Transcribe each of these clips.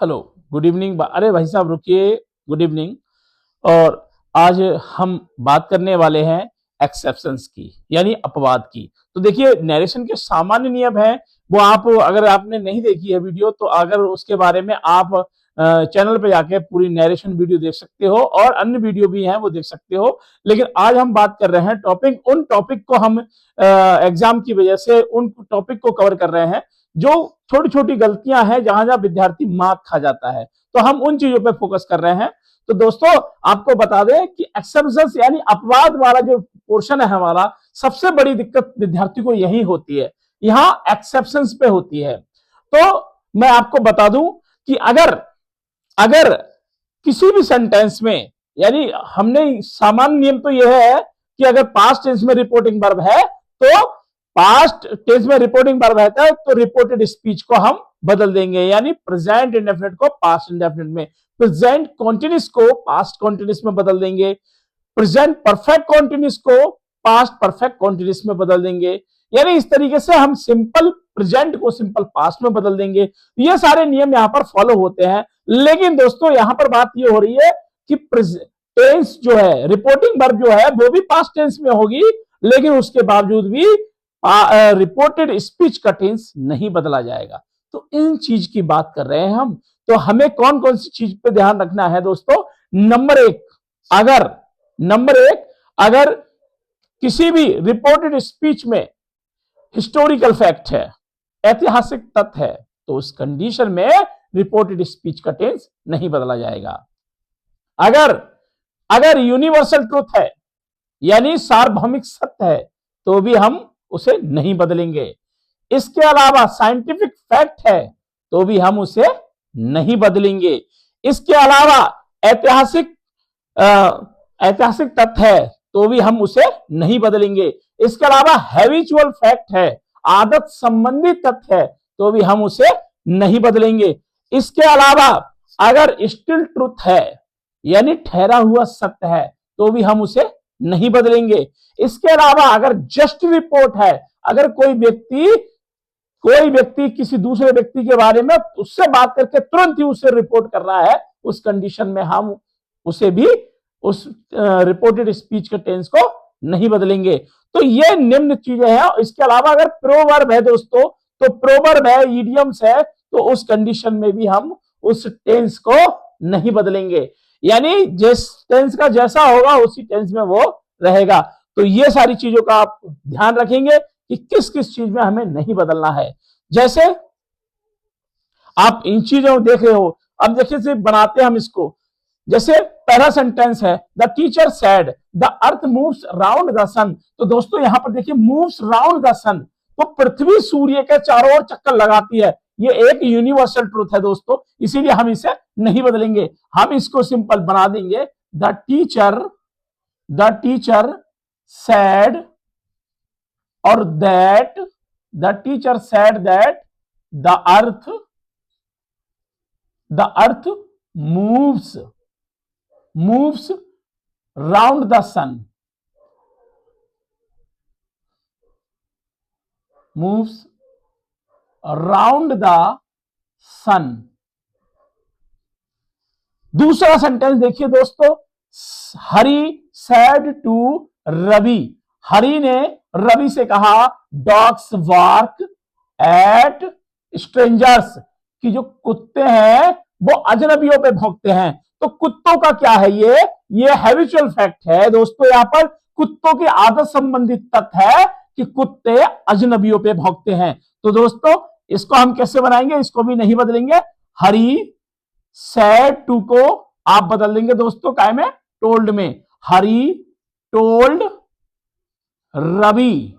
Hello, good evening. अरे भाई साहब रुकिए, गुड इवनिंग। और आज हम बात करने वाले हैं एक्सेप्शंस की, यानी अपवाद की। तो देखिए, नरेशन के सामान्य नियम है वो आप, अगर आपने नहीं देखी है वीडियो, तो अगर उसके बारे में आप चैनल पे जाके पूरी नरेशन वीडियो देख सकते हो, और अन्य वीडियो भी हैं वो देख सकते हो। लेकिन आज हम बात कर रहे हैं उन टॉपिक को हम एग्जाम की वजह से उन टॉपिक को कवर कर रहे हैं जो छोटी छोटी गलतियां हैं, जहां जहां विद्यार्थी मात खा जाता है, तो हम उन चीजों पे फोकस कर रहे हैं। तो दोस्तों, आपको बता दें कि एक्सेप्शंस यानी अपवाद वाला जो पोर्शन है हमारा, सबसे बड़ी दिक्कत विद्यार्थी को यही होती है, यहां एक्सेप्शंस पे होती है। तो मैं आपको बता दूं कि अगर अगर किसी भी सेंटेंस में, यानी हमने सामान्य नियम तो यह है कि अगर पास्ट टेंस में रिपोर्टिंग वर्ब है तो पास्ट टेंस में रिपोर्टिंग वर्ब रहता है तो रिपोर्टेड स्पीच को हम बदल देंगे, यानी प्रेजेंट इंडेफिनिट को पास्ट इंडेफिनिट में, प्रेजेंट कॉन्टिन्यूस को पास्ट कॉन्टिन्यूस में बदल देंगे, प्रेजेंट परफेक्ट कॉन्टिन्यूस को पास्ट परफेक्ट कॉन्टिन्यूस में बदल देंगे। यानी इस तरीके से हम सिंपल प्रेजेंट को सिंपल पास्ट में बदल देंगे। ये सारे नियम यहां पर फॉलो होते हैं। लेकिन दोस्तों, यहां पर बात ये हो रही है कि टेंस जो है, रिपोर्टिंग वर्ब जो है वो भी पास्ट टेंस में होगी, लेकिन उसके बावजूद भी रिपोर्टेड स्पीच का टेंस नहीं बदला जाएगा। तो इन चीज की बात कर रहे हैं हम। तो हमें कौन कौन सी चीज पे ध्यान रखना है दोस्तों? नंबर एक, अगर किसी भी रिपोर्टेड स्पीच में हिस्टोरिकल फैक्ट है, ऐतिहासिक तथ्य है, तो उस कंडीशन में रिपोर्टेड स्पीच का टेंस नहीं बदला जाएगा। अगर यूनिवर्सल ट्रूथ है, यानी सार्वभौमिक सत्य है, तो भी हम उसे नहीं बदलेंगे। इसके अलावा साइंटिफिक फैक्ट है तो भी हम उसे नहीं बदलेंगे। इसके अलावा ऐतिहासिक तथ्य है तो भी हम उसे नहीं बदलेंगे। इसके अलावा हैबिचुअल फैक्ट है, आदत संबंधी तथ्य है, तो भी हम उसे नहीं बदलेंगे। इसके अलावा अगर स्टिल ट्रूथ है, यानी ठहरा हुआ सत्य है, तो भी हम उसे नहीं बदलेंगे। इसके अलावा अगर जस्ट रिपोर्ट है, अगर कोई व्यक्ति किसी दूसरे व्यक्ति के बारे में उससे बात करके तुरंत ही उसे रिपोर्ट कर रहा है, उस कंडीशन में हम उसे भी उस रिपोर्टेड स्पीच के टेंस को नहीं बदलेंगे। तो ये निम्न चीजें हैं। इसके अलावा अगर प्रोवर्ब है दोस्तों, तो प्रोवर्ब है, इडियम्स है, तो उस कंडीशन में भी हम उस टेंस को नहीं बदलेंगे। यानी जिस टेंस का जैसा होगा उसी टेंस में वो रहेगा। तो ये सारी चीजों का आप ध्यान रखेंगे कि किस किस चीज में हमें नहीं बदलना है। जैसे आप इन चीजों को देख रहे हो, अब देखिए सिर्फ बनाते हैं हम इसको। जैसे पहला सेंटेंस है, the teacher said the earth moves round the sun. तो दोस्तों यहां पर देखिए, मूव्स राउंड द सन, तो पृथ्वी सूर्य के चारों ओर चक्कर लगाती है। ये एक यूनिवर्सल ट्रूथ है दोस्तों, इसीलिए हम इसे नहीं बदलेंगे। हम इसको सिंपल बना देंगे, द टीचर सेड, और that the teacher said that the earth moves round the sun, moves round the sun. दूसरा सेंटेंस देखिए दोस्तों, हरी सेड टू रवि, हरी ने रवि से कहा, डॉग्स बार्क एट स्ट्रेंजर्स, कि जो कुत्ते हैं वो अजनबियों पे भौंकते हैं। तो कुत्तों का क्या है, ये हैबिचुअल फैक्ट है दोस्तों। यहां पर कुत्तों की आदत संबंधित तथ्य है कि कुत्ते अजनबियों पे भौंकते हैं। तो दोस्तों इसको हम कैसे बनाएंगे, इसको भी नहीं बदलेंगे। हरी सेड टू को आप बदल देंगे दोस्तों काय में, टोल्ड में। हरी टोल्ड रवि,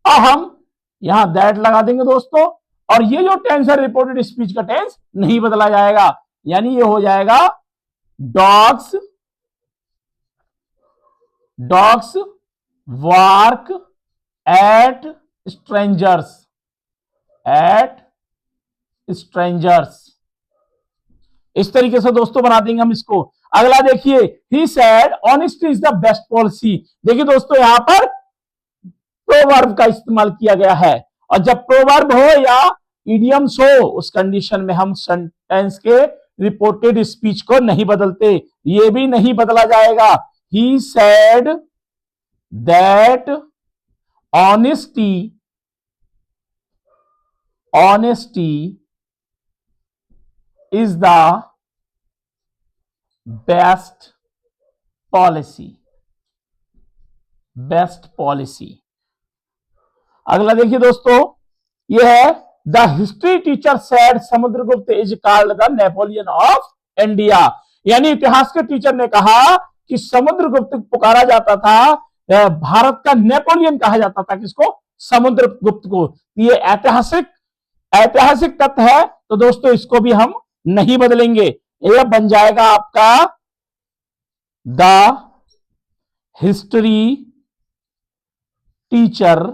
और हम यहां दैट लगा देंगे दोस्तों। और ये जो टेंस है रिपोर्टेड स्पीच का टेंस नहीं बदला जाएगा, यानी ये हो जाएगा डॉग्स वार्क एट स्ट्रेंजर्स। इस तरीके से दोस्तों बना देंगे हम इसको। अगला देखिए, he said honesty is the best policy. देखिए दोस्तों, यहां पर प्रोवर्ब का इस्तेमाल किया गया है, और जब प्रोवर्ब हो इडियम्स हो, उस कंडीशन में हम सेंटेंस के रिपोर्टेड स्पीच को नहीं बदलते, ये भी नहीं बदला जाएगा। He said that honesty is the best policy. अगला देखिए दोस्तों, यह है the history teacher said Samudragupta is called the Napoleon of India. यानी इतिहास के टीचर ने कहा कि समुद्रगुप्त पुकारा जाता था, भारत का नेपोलियन कहा जाता था किसको? समुद्रगुप्त को। ये ऐतिहासिक तथ्य है, तो दोस्तों इसको भी हम नहीं बदलेंगे। यह बन जाएगा आपका the history teacher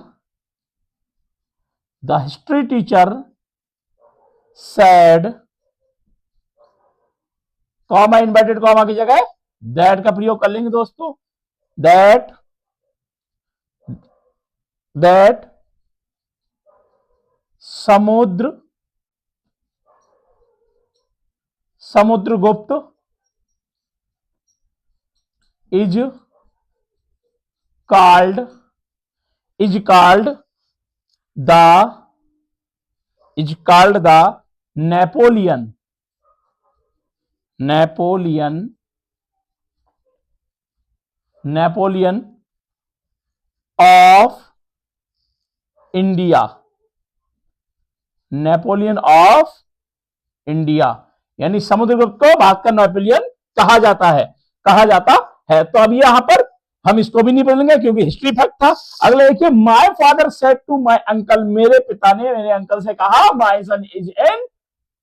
said, comma inverted comma की जगह दैट का प्रयोग कर लेंगे दोस्तों, that Samudragupta is called the Napoleon of India. यानी समुद्रगुप्त को भारत का नेपोलियन कहा जाता है। तो अब यहां पर हम इसको भी नहीं बोलेंगे क्योंकि हिस्ट्री फैक्ट था। अगले देखिए, my father said to my uncle, मेरे पिता ने मेरे अंकल से कहा my son is in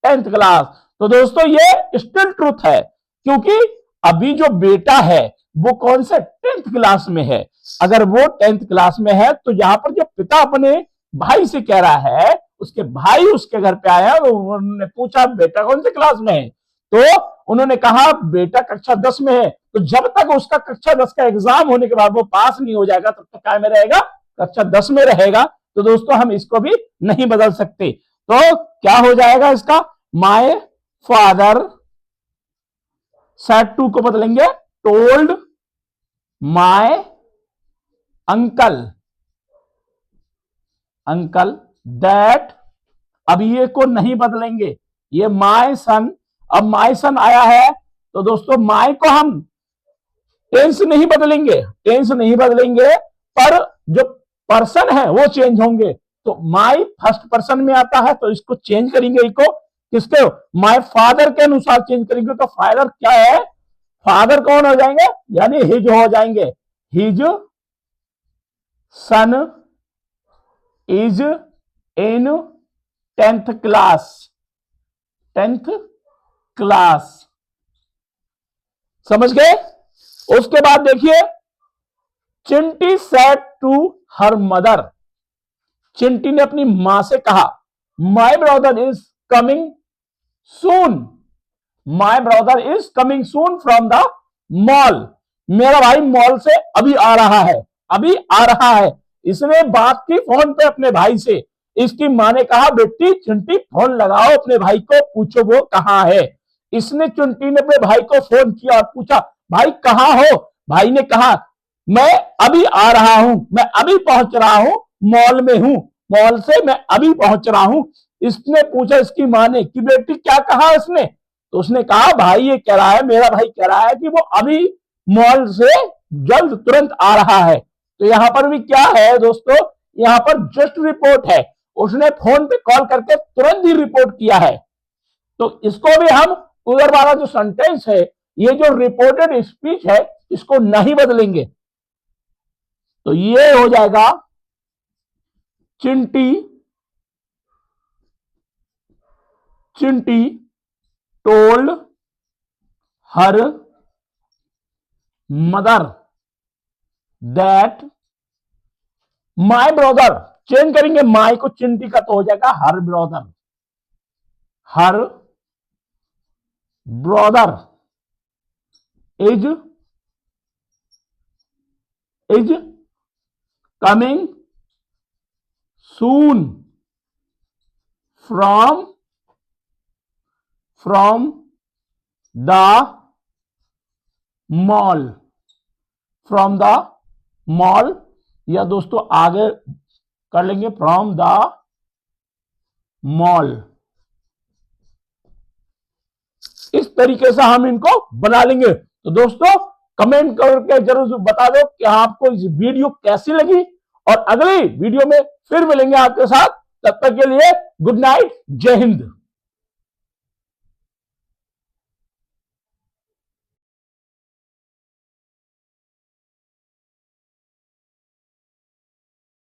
10th class. तो दोस्तों ये स्टिल ट्रूथ है, क्योंकि अभी जो बेटा है वो कौन से 10th क्लास में है। अगर वो 10th क्लास में है तो यहां पर जो पिता अपने भाई से कह रहा है, उसके भाई उसके घर पे आया, उन्होंने पूछा बेटा कौन से क्लास में है, तो उन्होंने कहा बेटा कक्षा 10 में है। तो जब तक उसका कक्षा 10 का एग्जाम होने के बाद वो पास नहीं हो जाएगा तब तक क्या में रहेगा? कक्षा 10 में रहेगा। तो दोस्तों हम इसको भी नहीं बदल सकते। तो क्या हो जाएगा इसका? माय फादर सेड टू को बदलेंगे टोल्ड माय अंकल दैट। अब ये को नहीं बदलेंगे, ये माय सन। अब माय सन आया है तो दोस्तों माय को हम टेंस नहीं बदलेंगे, पर जो पर्सन है वो चेंज होंगे। तो माय फर्स्ट पर्सन में आता है तो इसको चेंज करेंगे, इसको किसके? माय फादर के अनुसार चेंज करेंगे। तो फादर क्या है? फादर कौन हो जाएंगे? यानी हिज हो जाएंगे। His son is in 10th class. समझ गए? उसके बाद देखिए, चिंटी सेड टू हर मदर, चिंटी ने अपनी मां से कहा my brother is coming soon from the mall. मेरा भाई मॉल से अभी आ रहा है। इसने बात की फोन पे अपने भाई से। इसकी मां ने कहा बेटी चिंटी फोन लगाओ अपने भाई को, पूछो वो कहां है। इसने चिंटी ने अपने भाई को फोन किया और पूछा भाई कहां हो? भाई ने कहा मैं अभी आ रहा हूं, मैं अभी पहुंच रहा हूं, मॉल में हूं, मॉल से मैं अभी पहुंच रहा हूं। इसने पूछा इसकी मां ने कि बेटी क्या कहा उसने? तो उसने कहा भाई ये कह रहा है, मेरा भाई कह रहा है कि वो अभी मॉल से जल्द तुरंत आ रहा है। तो यहां पर भी क्या है दोस्तों? यहां पर जस्ट रिपोर्ट है, उसने फोन पे कॉल करके तुरंत ही रिपोर्ट किया है। तो इसको भी हम उधर वाला जो सेंटेंस है, ये जो रिपोर्टेड स्पीच है, इसको नहीं बदलेंगे। तो ये हो जाएगा Chinti told her mother that my brother. Change करेंगे माय को, चिंटी का तो हो जाएगा her brother is coming soon from the mall, from the mall, या दोस्तों आगे कर लेंगे फ्रॉम द मॉल। इस तरीके से हम इनको बना लेंगे। तो दोस्तों कमेंट करके जरूर बता दो कि आपको इस वीडियो कैसी लगी, और अगली वीडियो में फिर मिलेंगे आपके साथ। तब तक के लिए गुड नाइट, जय हिंद।